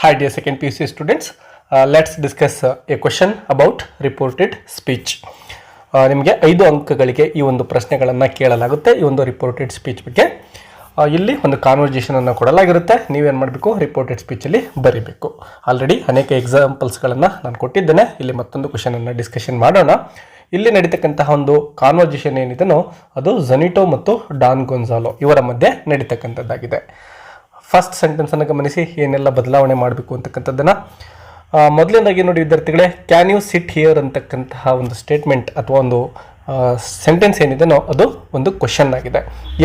Hi dear second PUC students, let's discuss a question about reported speech. ನಿಮಗೆ 5 ಅಂಕಗಳಿಗೆ ಈ ಒಂದು ಪ್ರಶ್ನೆಗಳನ್ನು ಕೇಳಲಾಗುತ್ತೆ. ಈ ಒಂದು ರಿಪೋರ್ಟೆಡ್ ಸ್ಪೀಚ್ ಬಗ್ಗೆ ಇಲ್ಲಿ ಒಂದು ಕಾನ್ವರ್ಸೇಷನ್ ಅನ್ನು ಕೊಡಲಾಗಿರುತ್ತೆ. ನೀವೇನು ಮಾಡಬೇಕು, ರಿಪೋರ್ಟೆಡ್ ಸ್ಪೀಚಲ್ಲಿ ಬರೀಬೇಕು. ಆಲ್ರೆಡಿ ಅನೇಕ ಎಕ್ಸಾಂಪಲ್ಸ್ಗಳನ್ನು ನಾನು ಕೊಟ್ಟಿದ್ದೇನೆ. ಇಲ್ಲಿ ಮತ್ತೊಂದು ಕ್ವಶನನ್ನು ಡಿಸ್ಕಷನ್ ಮಾಡೋಣ. ಇಲ್ಲಿ ನಡೀತಕ್ಕಂತಹ ಒಂದು ಕಾನ್ವರ್ಸೇಷನ್ ಏನಿದೆನೋ ಅದು ಝನಿಟೋ ಮತ್ತು ಡಾನ್ ಗೊನ್ಜಾಲೋ ಇವರ ಮಧ್ಯೆ ನಡೀತಕ್ಕಂಥದ್ದಾಗಿದೆ. ಫಸ್ಟ್ ಸೆಂಟೆನ್ಸನ್ನು ಗಮನಿಸಿ, ಏನೆಲ್ಲ ಬದಲಾವಣೆ ಮಾಡಬೇಕು ಅಂತಕ್ಕಂಥದ್ದನ್ನು. ಮೊದಲನೇದಾಗಿ ನೋಡಿ ವಿದ್ಯಾರ್ಥಿಗಳೇ, ಕ್ಯಾನ್ ಯು ಸಿಟ್ ಹಿಯರ್ ಅಂತಕ್ಕಂತಹ ಒಂದು ಸ್ಟೇಟ್ಮೆಂಟ್ ಅಥವಾ ಒಂದು ಸೆಂಟೆನ್ಸ್ ಏನಿದೆನೋ ಅದು ಒಂದು ಕ್ವಶನ್ ಆಗಿದೆ.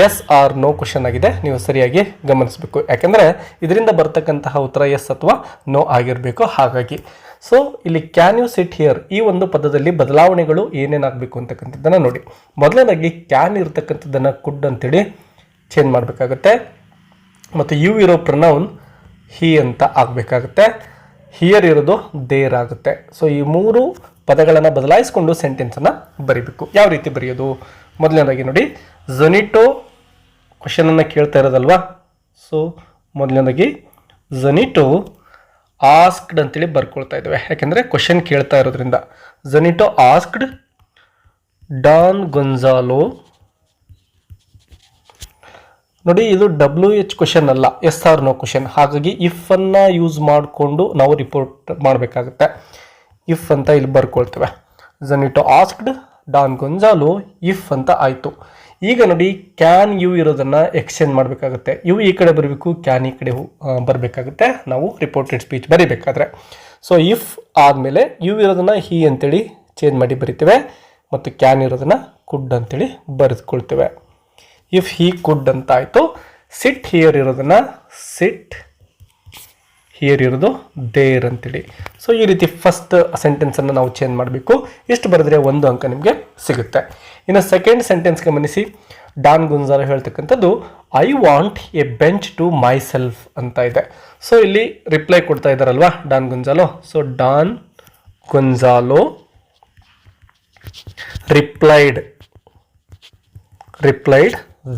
ಎಸ್ ಆರ್ ನೋ ಕ್ವಶನ್ ಆಗಿದೆ. ನೀವು ಸರಿಯಾಗಿ ಗಮನಿಸಬೇಕು, ಯಾಕೆಂದರೆ ಇದರಿಂದ ಬರ್ತಕ್ಕಂತಹ ಉತ್ತರ ಎಸ್ ಅಥವಾ ನೋ ಆಗಿರಬೇಕು. ಹಾಗಾಗಿ ಸೊ ಇಲ್ಲಿ ಕ್ಯಾನ್ ಯು ಸಿಟ್ ಹಿಯರ್ ಈ ಒಂದು ಪದದಲ್ಲಿ ಬದಲಾವಣೆಗಳು ಏನೇನಾಗಬೇಕು ಅಂತಕ್ಕಂಥದ್ದನ್ನು ನೋಡಿ. ಮೊದಲನೇದಾಗಿ ಕ್ಯಾನ್ ಇರತಕ್ಕಂಥದ್ದನ್ನು ಕುಡ್ ಅಂತೇಳಿ ಚೇಂಜ್ ಮಾಡಬೇಕಾಗುತ್ತೆ. ಮತ್ತು ಯು ಇರೋ ಪ್ರನೌನ್ ಹಿ ಅಂತ ಆಗಬೇಕಾಗುತ್ತೆ. ಹಿಯರ್ ಇರೋದು ದೇರ್ ಆಗುತ್ತೆ. ಸೊ ಈ 3 ಪದಗಳನ್ನು ಬದಲಾಯಿಸಿಕೊಂಡು ಸೆಂಟೆನ್ಸನ್ನು ಬರೀಬೇಕು. ಯಾವ ರೀತಿ ಬರೆಯೋದು? ಮೊದಲನೇದಾಗಿ ನೋಡಿ, ಝನಿಟೋ ಕ್ವಶನನ್ನು ಕೇಳ್ತಾ ಇರೋದಲ್ವಾ. ಸೊ ಮೊದಲನೇದಾಗಿ ಝನಿಟೋ ಆಸ್ಕ್ಡ್ ಅಂತೇಳಿ ಬರ್ಕೊಳ್ತಾ ಇದ್ದೇವೆ, ಯಾಕೆಂದರೆ ಕ್ವಶನ್ ಕೇಳ್ತಾ ಇರೋದ್ರಿಂದ. ಝನಿಟೋ ಆಸ್ಕ್ಡ್ ಡಾನ್ ಗೊನ್ಜಾಲೋ. ನೋಡಿ, ಇದು WH ಕ್ವಶನ್ ಅಲ್ಲ, ಎಸ್ ಆರ್ ನೋ ಕ್ವಶನ್. ಹಾಗಾಗಿ ಇಫ್ ಅನ್ನ ಯೂಸ್ ಮಾಡಿಕೊಂಡು ನಾವು ರಿಪೋರ್ಟ್ ಮಾಡಬೇಕಾಗುತ್ತೆ. ಇಫ್ ಅಂತ ಇಲ್ಲಿ ಬರ್ಕೊಳ್ತೇವೆ. ಝನಿಟೋ ಆಸ್ಕ್ಡ್ ಡಾನ್ ಗೊನ್ಜಾಲೋ ಇಫ್ ಅಂತ ಆಯಿತು. ಈಗ ನೋಡಿ, ಕ್ಯಾನ್ ಯು ಇರೋದನ್ನು ಎಕ್ಸ್ಚೇಂಜ್ ಮಾಡಬೇಕಾಗುತ್ತೆ. ಯು ಈ ಕಡೆ ಬರಬೇಕು, ಕ್ಯಾನ್ ಈ ಕಡೆ ಬರಬೇಕಾಗುತ್ತೆ ನಾವು ರಿಪೋರ್ಟೆಡ್ ಸ್ಪೀಚ್ ಬರೀಬೇಕಾದ್ರೆ. ಸೊ ಇಫ್ ಆದಮೇಲೆ ಯು ಇರೋದನ್ನು ಹಿ ಅಂತೇಳಿ ಚೇಂಜ್ ಮಾಡಿ ಬರಿತೇವೆ, ಮತ್ತು ಕ್ಯಾನ್ ಇರೋದನ್ನು ಕುಡ್ ಅಂತೇಳಿ ಬರೆದುಕೊಳ್ತೇವೆ. ಇಫ್ ಹಿ ಕುಡ್ ಅಂತ ಆಯಿತು. ಸಿಟ್ ಹಿಯರ್ ಇರೋದನ್ನು ಸಿಟ್ ಹಿಯರ್ ಇರೋದು ದೇರ್ ಅಂತೇಳಿ. ಸೊ ಈ ರೀತಿ ಫಸ್ಟ್ ಸೆಂಟೆನ್ಸನ್ನು ನಾವು ಚೇಂಜ್ ಮಾಡಬೇಕು. ಇಷ್ಟು ಬರೆದ್ರೆ 1 ಅಂಕ ನಿಮಗೆ ಸಿಗುತ್ತೆ. ಇನ್ನು ಸೆಕೆಂಡ್ ಸೆಂಟೆನ್ಸ್ ಗಮನಿಸಿ, ಡಾನ್ ಗೊನ್ಜಾಲೋ ಹೇಳ್ತಕ್ಕಂಥದ್ದು I want a bench to myself ಅಂತ ಇದೆ. ಸೊ ಇಲ್ಲಿ ರಿಪ್ಲೈ ಕೊಡ್ತಾ ಇದ್ದಾರಲ್ವಾ Don Gonzalo. So Don Gonzalo replied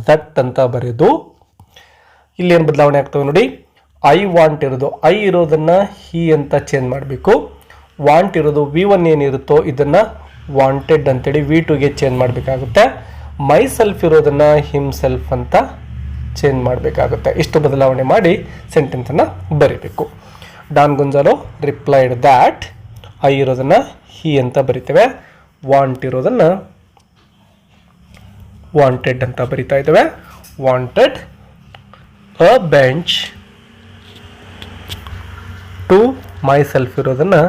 that ಅಂತ ಬರೆದು ಇಲ್ಲಿ ಏನು ಬದಲಾವಣೆ ಆಗ್ತವೆ ನೋಡಿ. ಐ ವಾಂಟ್ ಇರೋದು ಐ ಇರೋದನ್ನು ಹಿ ಅಂತ ಚೇಂಜ್ ಮಾಡಬೇಕು. ವಾಂಟ್ ಇರೋದು V1 ಏನಿರುತ್ತೋ ಇದನ್ನು ವಾಂಟೆಡ್ ಅಂತೇಳಿ V2ಗೆ ಚೇಂಜ್ ಮಾಡಬೇಕಾಗುತ್ತೆ. ಮೈ ಸೆಲ್ಫ್ ಇರೋದನ್ನು ಹಿಮ್ ಸೆಲ್ಫ್ ಅಂತ ಚೇಂಜ್ ಮಾಡಬೇಕಾಗುತ್ತೆ. ಇಷ್ಟು ಬದಲಾವಣೆ ಮಾಡಿ ಸೆಂಟೆನ್ಸನ್ನು ಬರೀಬೇಕು. Don Gonzalo replied that, I ಇರೋದನ್ನು ಹಿ ಅಂತ ಬರಿತೇವೆ. ವಾಂಟ್ ಇರೋದನ್ನು ವಾಂಟೆಡ್ ಅಂತ ಬರಿತಾ ಇದ್ದೇವೆ. Wanted a bench to myself ಇರೋದನ್ನು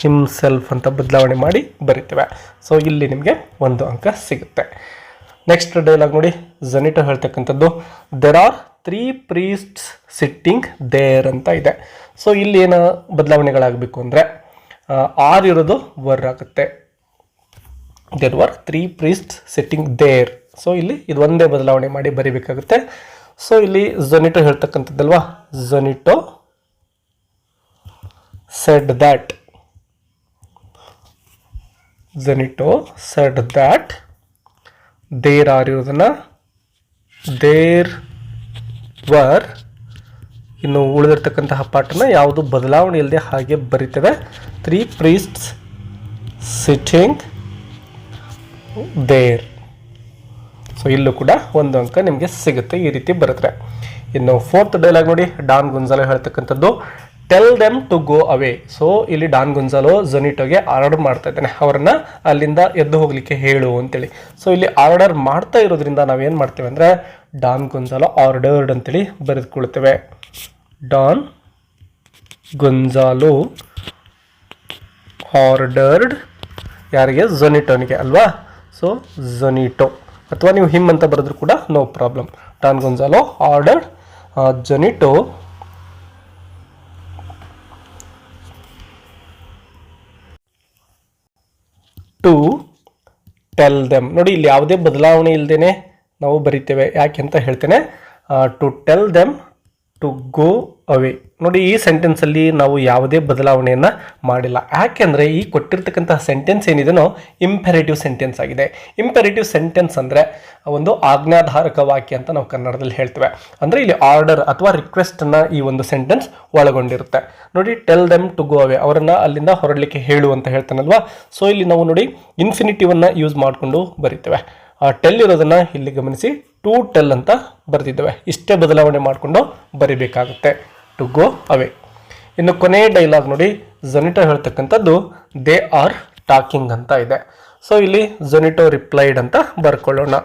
ಹಿಮ್ಸೆಲ್ಫ್ ಅಂತ ಬದಲಾವಣೆ ಮಾಡಿ ಬರಿತೇವೆ. ಸೊ ಇಲ್ಲಿ ನಿಮಗೆ 1 ಅಂಕ ಸಿಗುತ್ತೆ. ನೆಕ್ಸ್ಟ್ ಡೈಲಾಗ್ ನೋಡಿ, ಝನಿಟೋ ಹೇಳ್ತಕ್ಕಂಥದ್ದು there are 3 priests sitting there ಅಂತ ಇದೆ. ಸೊ ಇಲ್ಲಿ ಏನು ಬದಲಾವಣೆಗಳಾಗಬೇಕು ಅಂದರೆ ಆರ್ ಇರೋದು ವರ್ ಆಗುತ್ತೆ. There were 3 priests sitting there. So ಇಲ್ಲಿ ಇದು ಒಂದೇ ಬದಲಾವಣೆ ಮಾಡಿ ಬರೀಬೇಕಾಗುತ್ತೆ. ಸೊ ಇಲ್ಲಿ ಝನಿಟೋ ಹೇಳ್ತಕ್ಕಂಥದ್ದಲ್ವಾ, Zanito said that, Zanito said that there are ಇರೋದನ್ನು ದೇರ್ ವರ್. ಇನ್ನು ಉಳಿದಿರ್ತಕ್ಕಂತಹ ಪಾಠನ ಯಾವುದು ಬದಲಾವಣೆ ಇಲ್ಲದೆ ಹಾಗೆ ಬರೀತೇವೆ. 3 ಪ್ರೀಸ್ಟ್ಸ್ ಸಿಟ್ಟಿಂಗ್ ದೇರ್. ಸೊ ಇಲ್ಲೂ ಕೂಡ 1 ಅಂಕ ನಿಮಗೆ ಸಿಗುತ್ತೆ ಈ ರೀತಿ ಬರೆದ್ರೆ. ಇನ್ನು 4th ಡೈಲಾಗ್ ನೋಡಿ, ಡಾನ್ ಗೊನ್ಜಾಲೋ ಹೇಳ್ತಕ್ಕಂಥದ್ದು tell them to go away. So ಇಲ್ಲಿ ಡಾನ್ ಗೊನ್ಜಾಲೋ ಝನಿಟೋಗೆ ಆರ್ಡರ್ ಮಾಡ್ತಾ ಇದ್ದಾನೆ, ಅವರನ್ನು ಅಲ್ಲಿಂದ ಎದ್ದು ಹೋಗ್ಲಿಕ್ಕೆ ಹೇಳು ಅಂತೇಳಿ. ಸೊ ಇಲ್ಲಿ ಆರ್ಡರ್ ಮಾಡ್ತಾ ಇರೋದ್ರಿಂದ ನಾವೇನು ಮಾಡ್ತೇವೆ ಅಂದರೆ ಡಾನ್ ಗೊನ್ಜಾಲೋ ಆರ್ಡರ್ಡ್ ಅಂತೇಳಿ ಬರೆದುಕೊಳ್ತೇವೆ. ಡಾನ್ ಗೊನ್ಜಾಲೋ ಆರ್ಡರ್ಡ್ ಯಾರಿಗೆ? ಝನಿಟೋನಿಗೆ ಅಲ್ವಾ. ಸೊ ಝನಿಟೋ ಅಥವಾ ನೀವು ಹಿಮ್ ಅಂತ ಬರೆದ್ರು ಕೂಡ no problem. Don Gonzalo ordered Zanito to tell them. ನೋಡಿ, ಇಲ್ಲಿ ಯಾವುದೇ ಬದಲಾವಣೆ ಇಲ್ಲದೇನೆ ನಾವು ಬರಿತೇವೆ. ಯಾಕೆ ಅಂತ ಹೇಳ್ತೇನೆ. To tell them to go away ನೋಡಿ ಈ ಸೆಂಟೆನ್ಸಲ್ಲಿ ನಾವು ಯಾವುದೇ ಬದಲಾವಣೆಯನ್ನು ಮಾಡಿಲ್ಲ. ಯಾಕೆಂದರೆ ಈ ಕೊಟ್ಟಿರ್ತಕ್ಕಂತಹ ಸೆಂಟೆನ್ಸ್ ಏನಿದೆನೋ ಇಂಪೆರೇಟಿವ್ ಸೆಂಟೆನ್ಸ್ ಆಗಿದೆ. ಇಂಪೆರೇಟಿವ್ ಸೆಂಟೆನ್ಸ್ ಅಂದರೆ ಒಂದು ಆಜ್ಞಾಧಾರಕ ವಾಕ್ಯ ಅಂತ ನಾವು ಕನ್ನಡದಲ್ಲಿ ಹೇಳ್ತೇವೆ. ಅಂದರೆ ಇಲ್ಲಿ ಆರ್ಡರ್ ಅಥವಾ ರಿಕ್ವೆಸ್ಟನ್ನು ಈ ಒಂದು ಸೆಂಟೆನ್ಸ್ ಒಳಗೊಂಡಿರುತ್ತೆ. ನೋಡಿ, ಟೆಲ್ ದೆಮ್ ಟು ಗೋ ಅವೇ, ಅವರನ್ನು ಅಲ್ಲಿಂದ ಹೊರಡಲಿಕ್ಕೆ ಹೇಳು ಅಂತ ಹೇಳ್ತಾನಲ್ವಾ. ಸೊ ಇಲ್ಲಿ ನಾವು ನೋಡಿ ಇನ್ಫಿನಿಟಿವನ್ನು ಯೂಸ್ ಮಾಡಿಕೊಂಡು ಬರಿತೇವೆ. ಟೆಲ್ ಇರೋದನ್ನು ಇಲ್ಲಿ ಗಮನಿಸಿ, ಟು ಟೆಲ್ ಅಂತ ಬರೆದಿದ್ದೇವೆ. ಇಷ್ಟೇ ಬದಲಾವಣೆ ಮಾಡಿಕೊಂಡು ಬರಿಬೇಕಾಗುತ್ತೆ, ಟು ಗೋ ಅವೇ. ಇನ್ನು ಕೊನೆಯ ಡೈಲಾಗ್ ನೋಡಿ, ಝೊನಿಟೋ ಹೇಳ್ತಕ್ಕಂಥದ್ದು ದೇ ಆರ್ ಟಾಕಿಂಗ್ ಅಂತ ಇದೆ. ಸೊ ಇಲ್ಲಿ ಝೊನಿಟೋ ರಿಪ್ಲೈಡ್ ಅಂತ ಬರ್ಕೊಳ್ಳೋಣ,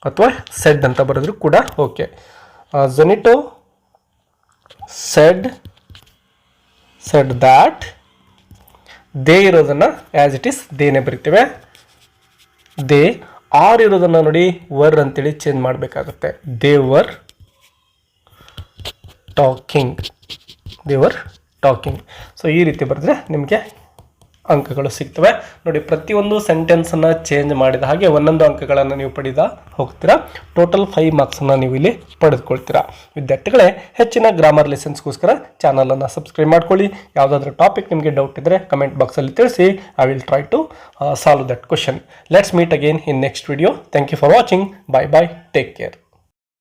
ಅಥವಾ ಸೆಡ್ ಅಂತ ಬರೆದ್ರು ಕೂಡ ಓಕೆ. ಝೊನಿಟೋ ಸೆಡ್ ದ್ಯಾಟ್, ದೇ ಇರೋದನ್ನು ಆ್ಯಸ್ ಇಟ್ ಈಸ್ ದೇನೇ ಬರಿತೇವೆ. ದೇ ಆರ್ ಇರೋದನ್ನು ನೋಡಿ ವರ್ ಅಂತೇಳಿ ಚೇಂಜ್ ಮಾಡಬೇಕಾಗುತ್ತೆ. They were talking. ಸೊ ಈ ರೀತಿ ಬರೆದ್ರೆ ನಿಮಗೆ ಅಂಕಗಳು ಸಿಗ್ತವೆ. ನೋಡಿ, ಪ್ರತಿಯೊಂದು ಸೆಂಟೆನ್ಸನ್ನು ಚೇಂಜ್ ಮಾಡಿದ ಹಾಗೆ ಒಂದೊಂದು ಅಂಕಗಳನ್ನು ನೀವು ಪಡೆದ ಹೋಗ್ತೀರಾ. ಟೋಟಲ್ 5 ಮಾರ್ಕ್ಸನ್ನು ನೀವು ಇಲ್ಲಿ ಪಡೆದುಕೊಳ್ತೀರಾ. ವಿದ್ಯಾರ್ಥಿಗಳೇ, ಹೆಚ್ಚಿನ ಗ್ರಾಮರ್ ಲೆಸನ್ಸ್ಗೋಸ್ಕರ ಚಾನಲನ್ನು ಸಬ್ಸ್ಕ್ರೈಬ್ ಮಾಡ್ಕೊಳ್ಳಿ. ಯಾವುದಾದ್ರೂ ಟಾಪಿಕ್ ನಿಮಗೆ ಡೌಟ್ ಇದ್ದರೆ ಕಮೆಂಟ್ ಬಾಕ್ಸಲ್ಲಿ ತಿಳಿಸಿ. I will try to solve that question. Let's meet again in next video. Thank you for watching. Bye bye. Take care.